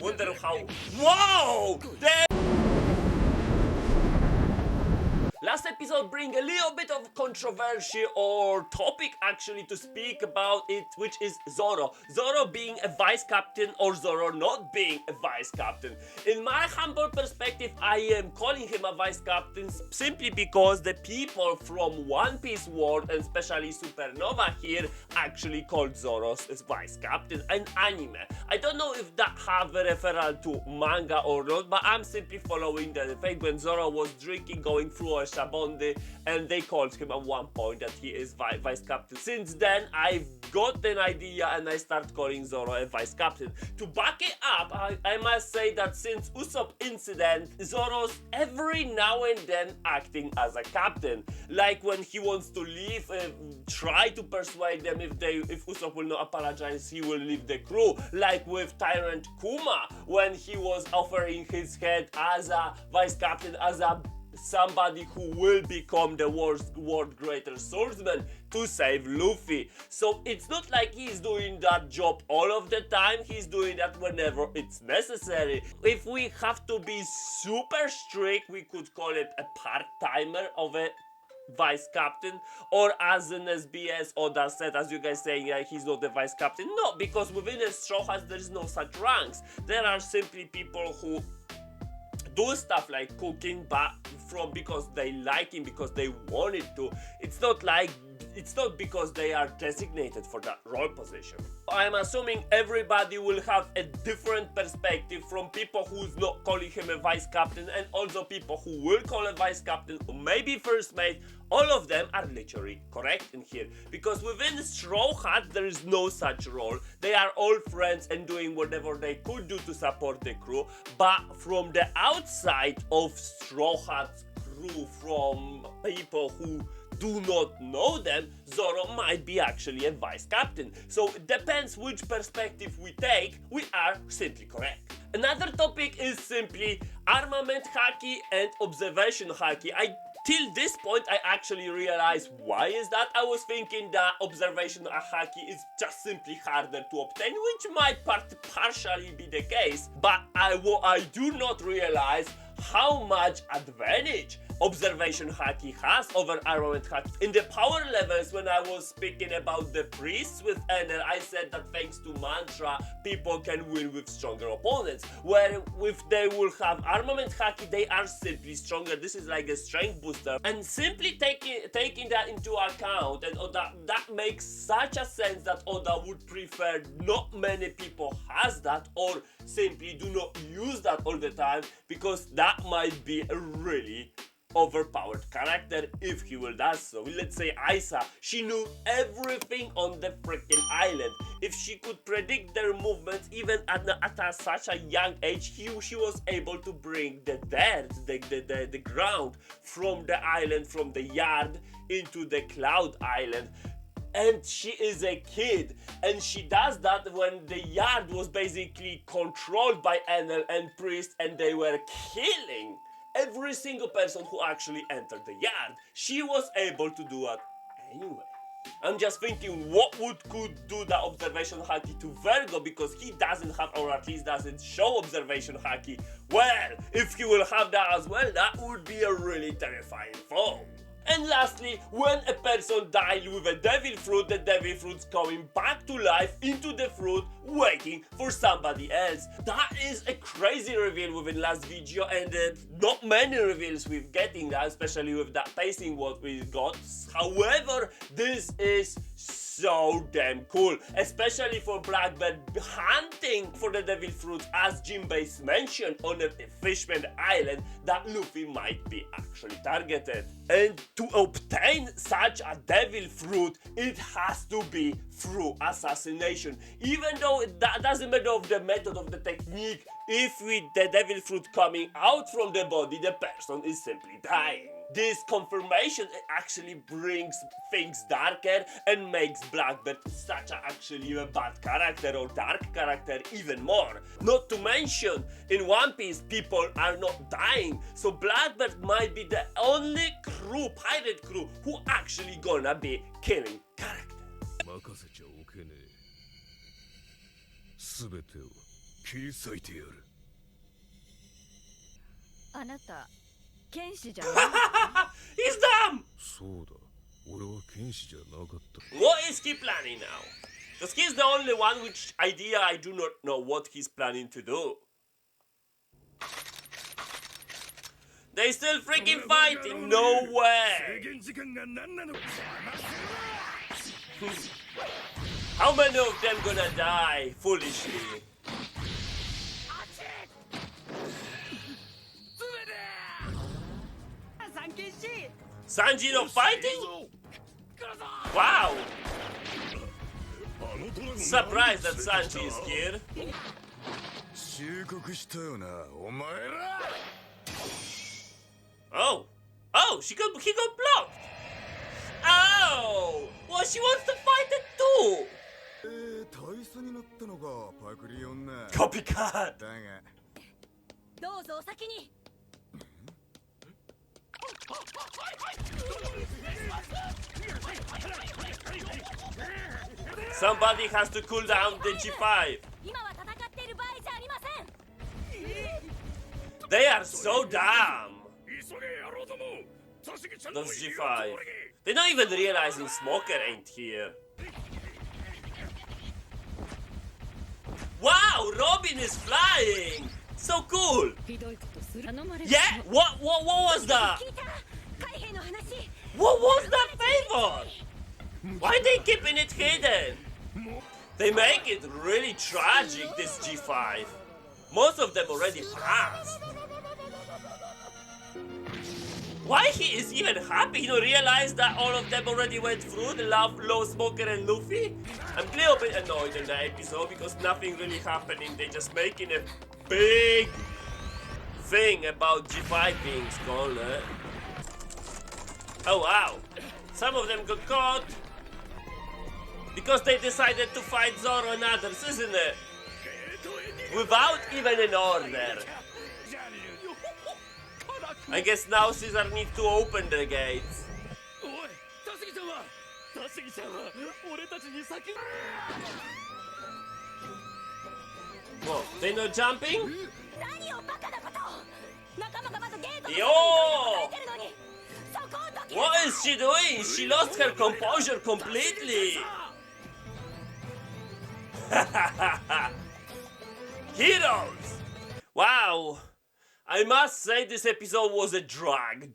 Wonder how... Whoa! Last episode bring a little bit of controversy or topic actually to speak about it, which is Zoro. Zoro being a vice captain or Zoro not being a vice captain. In my humble perspective, I am calling him a vice captain simply because the people from One Piece world, and especially Supernova here, actually called Zoro as vice captain in anime. I don't know if that have a referral to manga or not, but I'm simply following the fact when Zoro was drinking, going through a Shabondi, and they called him at one point that he is vice captain. Since then, I've got an idea and I start calling Zoro a vice captain. To back it up, I must say that since Usopp incident, Zoro's every now and then acting as a captain. Like when he wants to leave, try to persuade them if Usopp will not apologize, he will leave the crew. Like with Tyrant Kuma, when he was offering his head as a vice captain, as a somebody who will become the world greatest swordsman to save Luffy. So it's not like he's doing that job all of the time, he's doing that whenever it's necessary. If we have to be super strict, we could call it a part-timer of a vice captain, or as an SBS Oda said, as you guys saying, he's not the vice captain. No, because within a Straw Hats there is no such ranks. There are simply people who do stuff like cooking, but because they like him, because they wanted to. It's not because they are designated for that role position. I'm assuming everybody will have a different perspective, from people who's not calling him a vice captain and also people who will call a vice captain or maybe first mate. All of them are literally correct in here, because within Straw Hat there is no such role. They are all friends and doing whatever they could do to support the crew, but from the outside of Straw Hat's crew, from people who do not know them, Zoro might be actually a vice captain. So it depends which perspective we take, we are simply correct. Another topic is simply armament haki and observation haki. Till this point, I actually realized why is that. I was thinking that observation haki is just simply harder to obtain, which might partially be the case, but I do not realize how much advantage observation haki has over armament haki. In the power levels, when I was speaking about the priests with Enel, I said that thanks to mantra, people can win with stronger opponents. Where if they will have armament haki, they are simply stronger. This is like a strength booster. And simply taking that into account, and that makes such a sense that Oda would prefer not many people has that, or simply do not use that all the time, because that might be a really overpowered character if he will do so. Let's say Aisa, she knew everything on the freaking island. If she could predict their movements even at such a young age, she was able to bring the dirt, the ground from the island, from the yard into the Cloud Island. And she is a kid, and she does that when the yard was basically controlled by Enel and Priest, and they were killing every single person who actually entered the yard. She was able to do it anyway. I'm just thinking, what could do the observation haki to Vergo, because he doesn't have, or at least doesn't show observation haki. Well, if he will have that as well, that would be a really terrifying foe. And lastly, when a person died with a devil fruit, the devil fruit's coming back to life into the fruit, waiting for somebody else. That is a crazy reveal within last video, and not many reveals we're getting that, especially with that pacing what we got. However, this is so damn cool, especially for Blackbeard hunting for the devil fruit, as Jinbei's mentioned on the Fishman Island, that Luffy might be actually targeted. And to obtain such a devil fruit, it has to be through assassination. Even though that doesn't matter of the method of the technique, if with the devil fruit coming out from the body, the person is simply dying. This confirmation actually brings things darker and makes Blackbeard such actually a bad character, or dark character even more. Not to mention, in One Piece, people are not dying, so Blackbeard might be the only crew, pirate crew, who actually gonna be killing characters. 切り裂いてやる。あなた剣士じゃない？ He's dumb! そうだ、俺は剣士じゃなかった。 What is he planning now? Because he's the only one which idea I do not know what he's planning to do. They still freaking fighting, no way! How many of them gonna die foolishly? Sanji not fighting? Wow! Surprised that Sanji is here. 忠告したよな、お前ら。 Oh! Oh, he got blocked! Oh! Well, she wants to fight it too! 大佐になったのか、パクリ女。 Copycat! だが。どうぞお先に。 Somebody has to cool down the G5. 今は戦っている場合じゃありません。 They are so dumb. Those G5. They're not even realizing Smoker ain't here. Wow, Robin is flying. So cool. Yeah, what was that? 聞いた海兵の話。 What was that favor? Why are they keeping it hidden? They make it really tragic, this G5. Most of them already passed. Why he is even happy? He don't realize that all of them already went through the Low Smoker and Luffy? I'm a little bit annoyed in that episode because nothing really happening. They're just making a big thing about G5 being stolen. Oh wow. Some of them got caught because they decided to fight Zoro and others, isn't it? Without even an order. I guess now Caesar needs to open the gates. Whoa, they not jumping? 何をバカなこと。仲間がまだゲートの Yo! 外に出てるのに。そこをどけ。 What is she doing? She lost her composure completely. Heroes! Wow. I must say this episode was a drag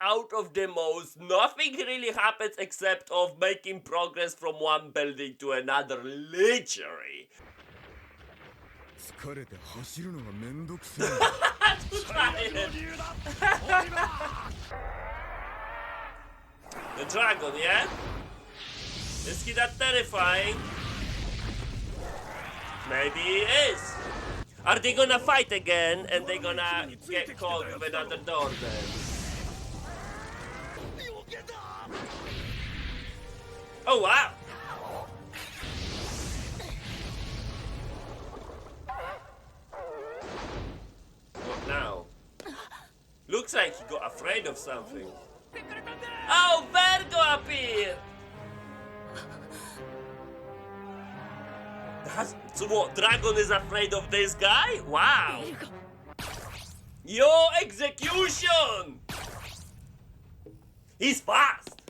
out of the most. Nothing really happens except of making progress from one building to another, literally. 疲れて走るのがめんどくせえ。 The dragon, yeah? Is he that terrifying? Maybe he is. Are they gonna fight again and they gonna get caught with another door then? Oh wow! What now? Looks like he got afraid of something. Oh, Vergo appeared! So what, Dragon is afraid of this guy? Wow! Yo, execution! He's fast!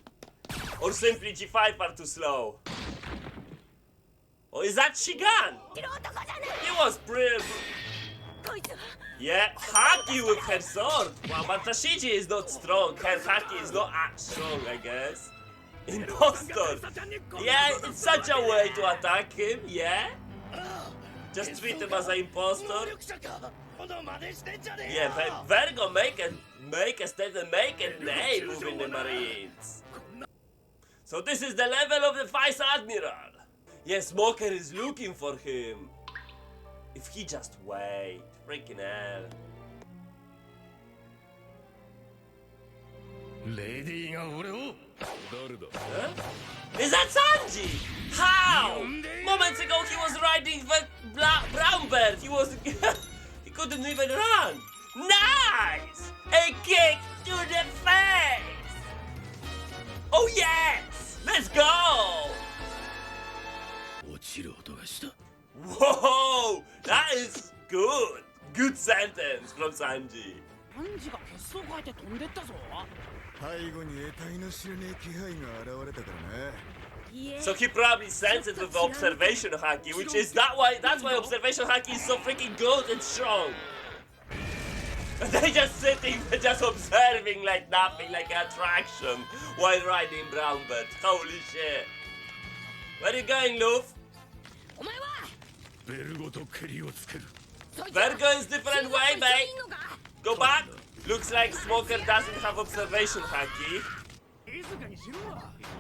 Or simply G5 are too slow? Or is that Shigan? He was pretty... Yeah, Haki with her sword! Wow, but Tashiji is not strong. Her Haki is not as strong, I guess. Impostor! Yeah, it's such a way to attack him, yeah? Just treat him as an impostor. Yeah, but Vergo make a statement, make a name within the Marines. So this is the level of the Vice Admiral. Yeah, Smoker is looking for him. If he just wait, freaking hell. Huh? Is that Sanji? How? Moments ago he was riding the brown bird. He was... he couldn't even run. Nice! A kick to the face! Oh yes! Let's go! Whoa! That is good. Good sentence from Sanji. サンジが結束変えて飛んでったぞ。背後に得体の知れねえ気配が現れたからな。 So he probably sensed it with the observation haki, which is that's why observation haki is so freaking good and strong. And they just sitting, just observing like nothing, like an attraction, while riding Brownbird. Holy shit. Where are you going, Luffy? お前は。ベルゴとケリをつける。 Vergo is different way, mate. Go back. Looks like Smoker doesn't have observation haki. 静かにしろ。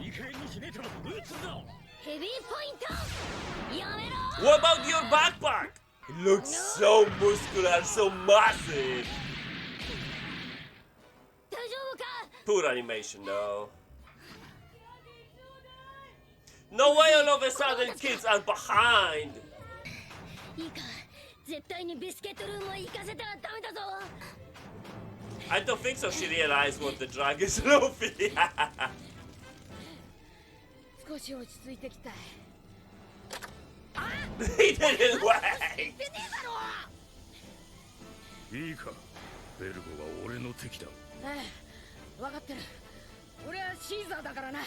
いい加減にしねえと撃つぞ。ヘビーポイント。やめろ。 What about your backpack? It looks so muscular, so massive. 大丈夫か。 Poor animation, no. No way all of a sudden kids are behind. いいか。絶対にビスケットルームは行かせたらダメだぞ。 I don't think so. She realized what the drug is, Luffy. 少し落ち着いてきた。 He didn't wait. 出ねえだろ。いいか。ベルゴは俺の敵だ。ああ、分かってる。俺はシーザーだからな。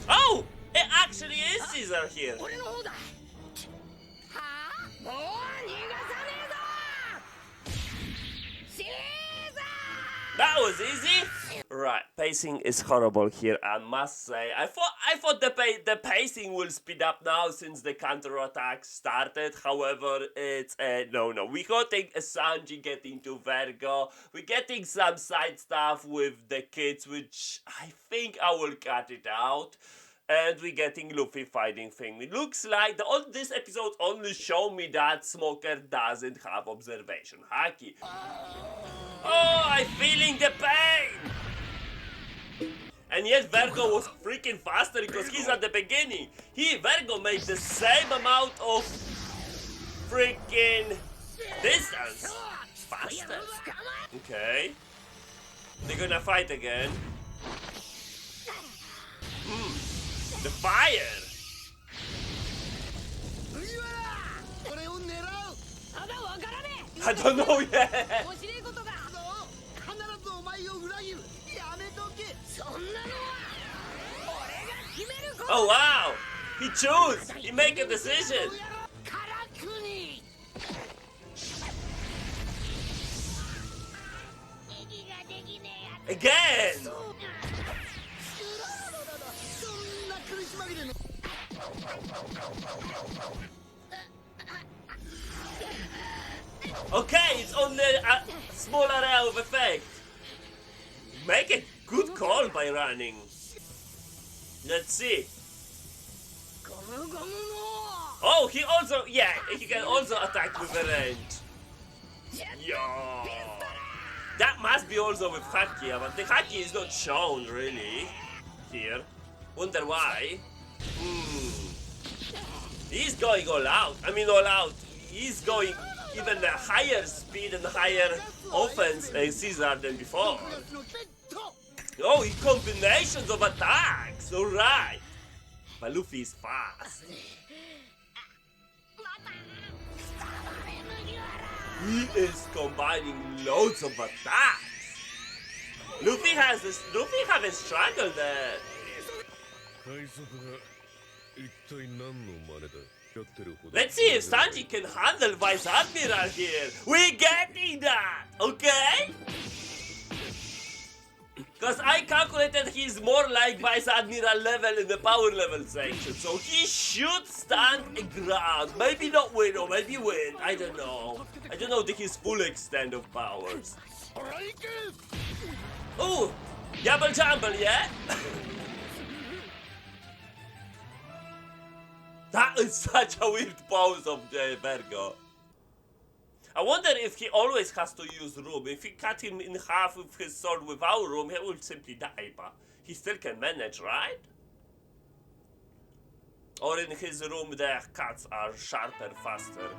Oh, it actually is Caesar here. 俺の方だ。はあ、もう逃がさねえぞ。シーザー。 That was easy. Right, pacing is horrible here, I must say. I thought the pacing will speed up now since the counterattack started. However, it's no. We're getting Sanji getting to Vergo. We're getting some side stuff with the kids, which I think I will cut it out. And we're getting Luffy fighting thing. It looks like this episode only show me that Smoker doesn't have observation haki. Oh, I'm feeling the pain! And yet Vergo was freaking faster because he's at the beginning. Vergo made the same amount of freaking distance. Faster. Okay. They're gonna fight again. The fire! I don't know yet! Oh wow! He chose! He make a decision! Again! Okay, it's only a small area of effect. Make a good call by running. Let's see. Oh, he can also attack with a range. Yeah. That must be also with Haki, but the Haki is not shown really here. Wonder why. He's going all out. I mean all out. He's going even a higher speed and higher offense in Caesar than before. Oh, he combinations of attacks. Alright. But Luffy is fast. He is combining loads of attacks. Luffy haven't struggled there. 海賊が一体何の真似だ。 Let's see if Sanji can handle Vice Admiral here. We're getting that, okay? Because I calculated he's more like Vice Admiral level in the power level section, so he should stand a ground. Maybe not win, or maybe win. I don't know. I don't know his full extent of powers. Ooh, Yabble Jumble, yeah? That is such a weird pose of Vergo. I wonder if he always has to use room. If he cut him in half with his sword without room, he will simply die, but he still can manage, right? Or in his room the cuts are sharper, faster.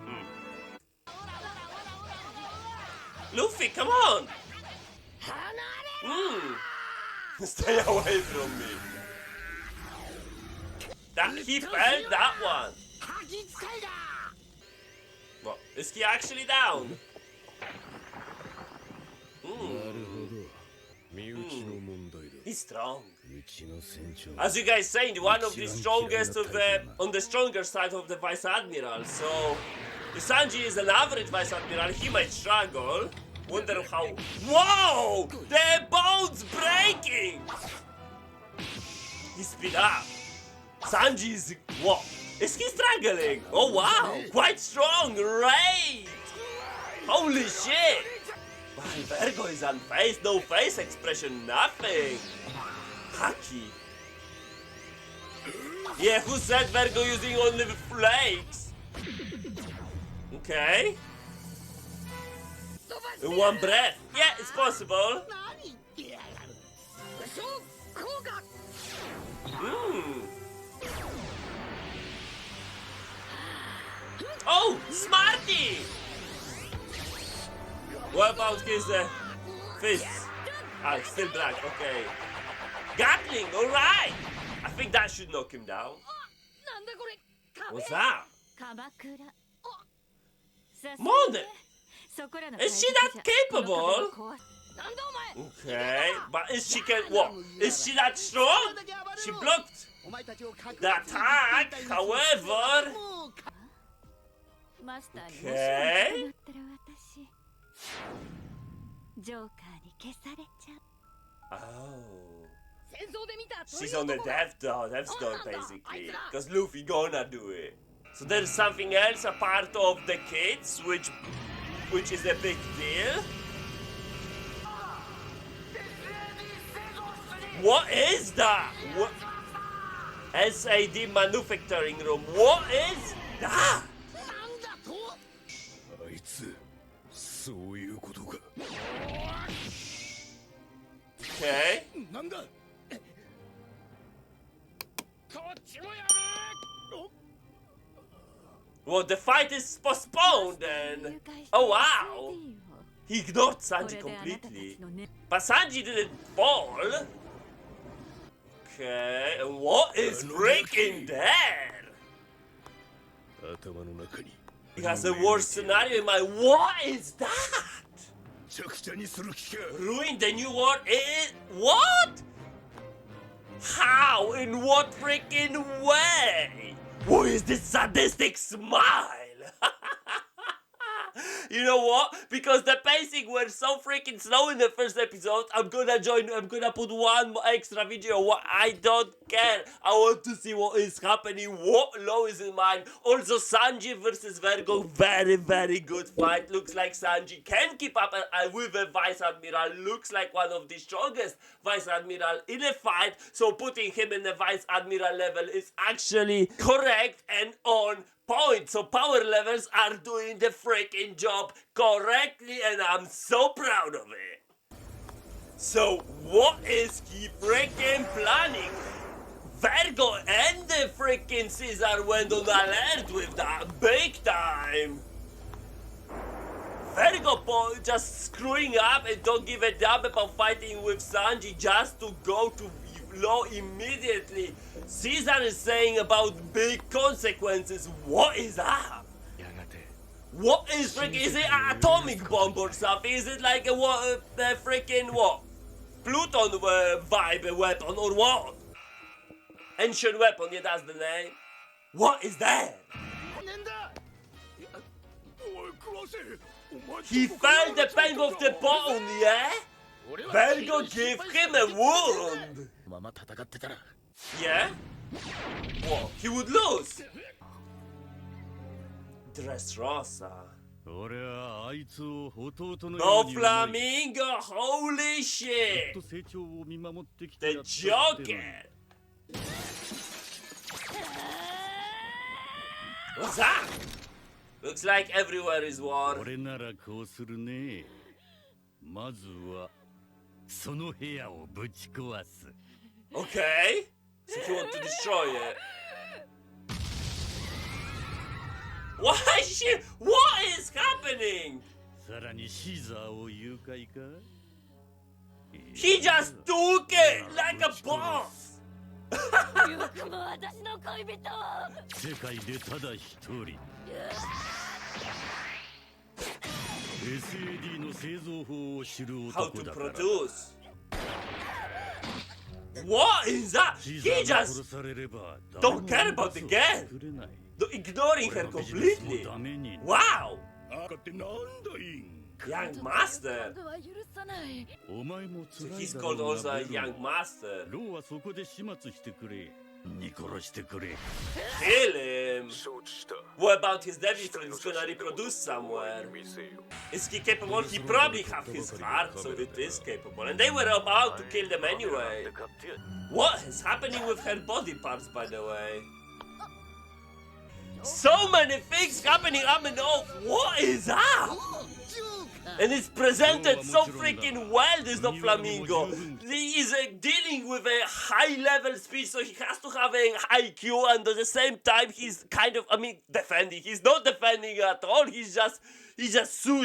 Luffy, come on! Stay away from me. He felt that one. What? Is he actually down? なるほど身内の問題だ He's strong. うちの船長 As you guys saying, one of the strongest of the on the stronger side of the Vice Admiral. So if Sanji is an average Vice Admiral, he might struggle. Wonder how. Whoa! The boat's breaking! He speed up. Sanji is what? Is he struggling? Oh wow! Quite strong, right? Holy shit! While Vergo is unfazed, no face expression, nothing. Haki. Yeah, who said Vergo using only flakes? Okay. In one breath. Yeah, it's possible. 何言ってやがるそうこうか Hmm. Oh, Smarty! What about his fist? Ah, it's still black, okay. Gatling, alright! I think that should knock him down. なんだこれ What's that? 鎌倉 Mode! Is she that capable? なんだお前 Okay, but is she can what? Is she that strong? She blocked お前たちをかく the attack, however. もうかマスターに Okay. もしも捕まったら私ジョーカーに消されちゃう Oh. 戦争で見た She's on the death door basically. Because Luffy gonna do it. So there's something else a part of the kids, which is a big deal. What is that? What? SAD manufacturing room. What is that? なんだとあいつそういうことか Okay. なんだこっちもやめ Well, the fight is postponed then. Oh wow. He ignored Sanji completely. But Sanji didn't fall. Okay, and what is freaking there? 頭の中に He has a worse scenario in mind. What is that? めちゃくちゃにする気か Ruin the new world is what? How? In what freaking way? Who is this sadistic smile? You know what? Because the pacing were so freaking slow in the first episode, I'm gonna put one more extra video. What I don't care. I want to see what is happening, what law is in mind. Also, Sanji versus Vergo, very, very good fight. Looks like Sanji can keep up with a Vice Admiral. Looks like one of the strongest Vice Admiral in a fight. So putting him in the Vice Admiral level is actually correct and on point. So power levels are doing the freaking job correctly and I'm so proud of it. So what is he freaking planning? Vergo and the freaking Caesar went on alert with that big time. Vergo just screwing up and don't give a damn about fighting with Sanji just to go to law immediately. Caesar is saying about big consequences. What is that? やがて What is freaking? Is it an atomic bomb or something? Is it like a freaking what? Pluton vibe weapon or what? Ancient weapon, yeah, that's the name. What is that? なんだおい食わせお前 He felt the pain of the bone, yeah? Vergo gave him a wound. まま戦ってたら Yeah? What? He would lose. Dressrosa. 俺はあいつを弟のように思い Doflamingo, holy ずっ shit. と成長を見守ってき The てやったってのに Joker. What's that? Looks like everywhere is war. 俺ならこうするねまずはその部屋をぶち壊す Okay. So he want to destroy it. What is happening? さらにシーザーを誘拐か He just took it like a boss. よくも私の恋人を世界でただ一人 SAD の製造法を知る How 男 to だから produce. What is that? シ He ーザーが just 殺されれば don't care about the gang. 作れない Ignoring 俺 her のビジネスも completely. ダメに Wow. 赤ってなんだい Young master. は許さない。お前も So 辛い he's だ called ろう also が a ベル young master. ローはそこで始末してくれに殺してくれ Kill him. 承知した What about his devil friend? He's gonna reproduce somewhere. 見せよ Is he capable? He probably have his heart, so it is capable. And they were about to kill them anyway. で買ってやる What is happening with her body parts, by the way? So many things happening on and off. What is that? And it's presented so freaking well, this Doflamingo. He is dealing with a high-level speech, so he has to have an IQ, and at the same time, he's kind of, defending. He's not defending at all. He's just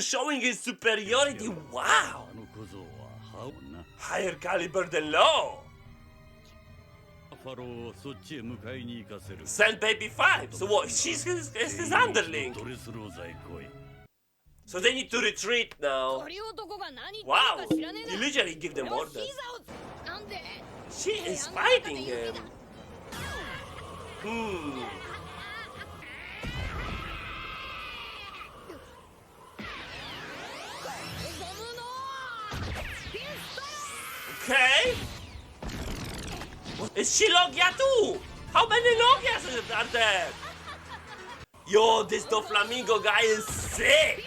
showing his superiority. Wow. あの小僧は歯をな Higher caliber than low. ファローをそっちへ迎えに行かせる Send baby 5. So what? She's his underling. ドレスローザへ来い So they need to retreat now. 鳥男が何言ってる Wow. か知らねえ He な literally give them よし orders. シーザーをなんで She is fighting him. Hmm. Okay. Is she Logia too? How many Logias are there? Yo, this Doflamingo guy is sick.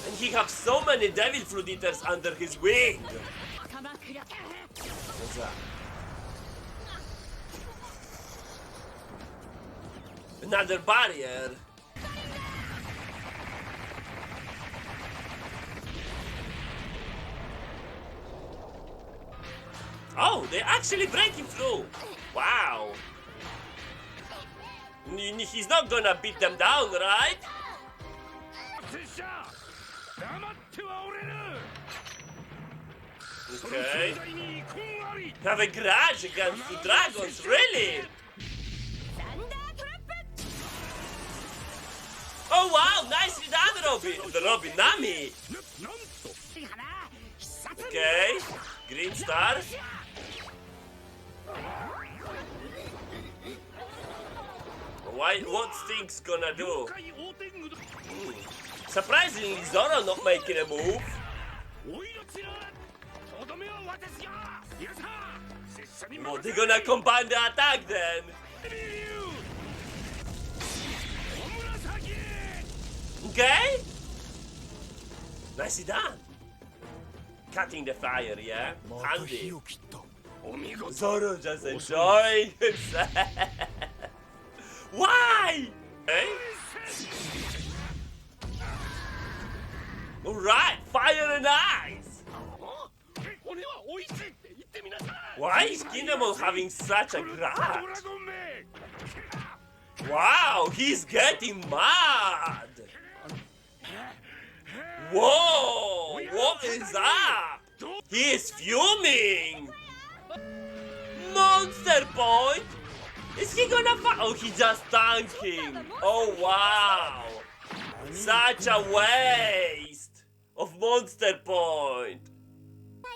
And he has so many devil fruit eaters under his wing. What's that? Another barrier. Oh, they're actually breaking through. Wow. He's not gonna beat them down, right? 拙者黙ってはおれぬ Okay. 存在に遺恨あり Have a grudge against the dragons, really? サンダートラップ Oh wow, nicely done, Robin. The Robin Nami. なんと Okay. Green star. What's Sting's gonna do? 海オーテング Surprisingly, Zoro not making a move. おいのちらとどめは私がいやさ拙者に Well, 任せ they're gonna combine the attack then. 小紫 Okay. Nicely done. Cutting the fire, yeah? Handy. お見事 Zoro just enjoying himself. Why? Hey? Alright, fire and ice. 骨は美味しいって言ってみなさい Why is Kinemon having such a ド grudge? ラゴンめ Wow, he's getting mad. Whoa, what is that? He is fuming. Monster point. Is he gonna fight? Oh, he's just tanking. Oh, wow. Such a waste of monster point.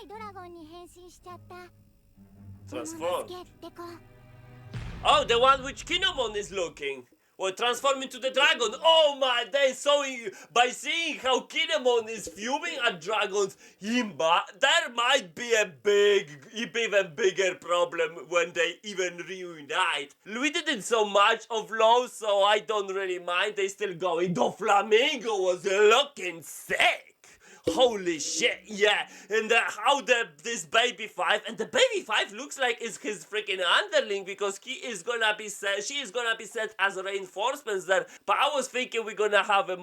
ドラゴンに変身しちゃった。 Transform. 助けってこ。 Oh, the one which Kinemon is looking. Well, transform into the dragon. Oh my, they by seeing how Kinemon is fuming at dragons, there might be a even bigger problem when they even reunite. We didn't so much of Low, so I don't really mind. They still going. Doflamingo was looking sick. Holy shit, yeah. And this baby 5, and the baby 5 looks like is his freaking underling because she is gonna be sent as reinforcements there. But I was thinking we're gonna have a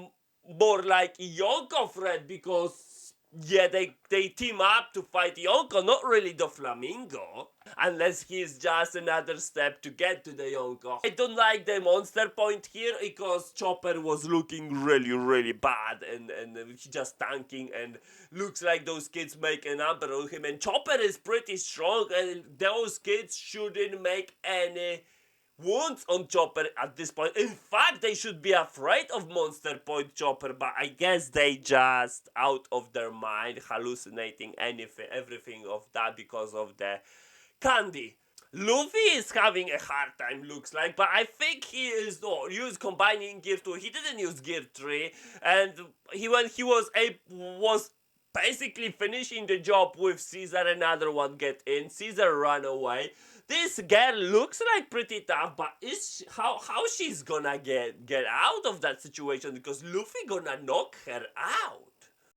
more like Yonko friend because yeah, they team up to fight Yonko, not really Doflamingo. Unless he's just another step to get to the Yonko. I don't like the monster point here because Chopper was looking really bad and he just tanking and looks like those kids make a number on him, and Chopper is pretty strong and those kids shouldn't make any wounds on Chopper at this point. In fact, they should be afraid of Monster Point Chopper, but I guess they just out of their mind, hallucinating everything of that because of the candy. Luffy is having a hard time, looks like, but I think he is use combining gear 2. He didn't use gear 3, and when he was basically finishing the job with Caesar, another one get in. Caesar ran away. This girl looks like pretty tough, but how she's gonna get out of that situation, because Luffy gonna knock her out.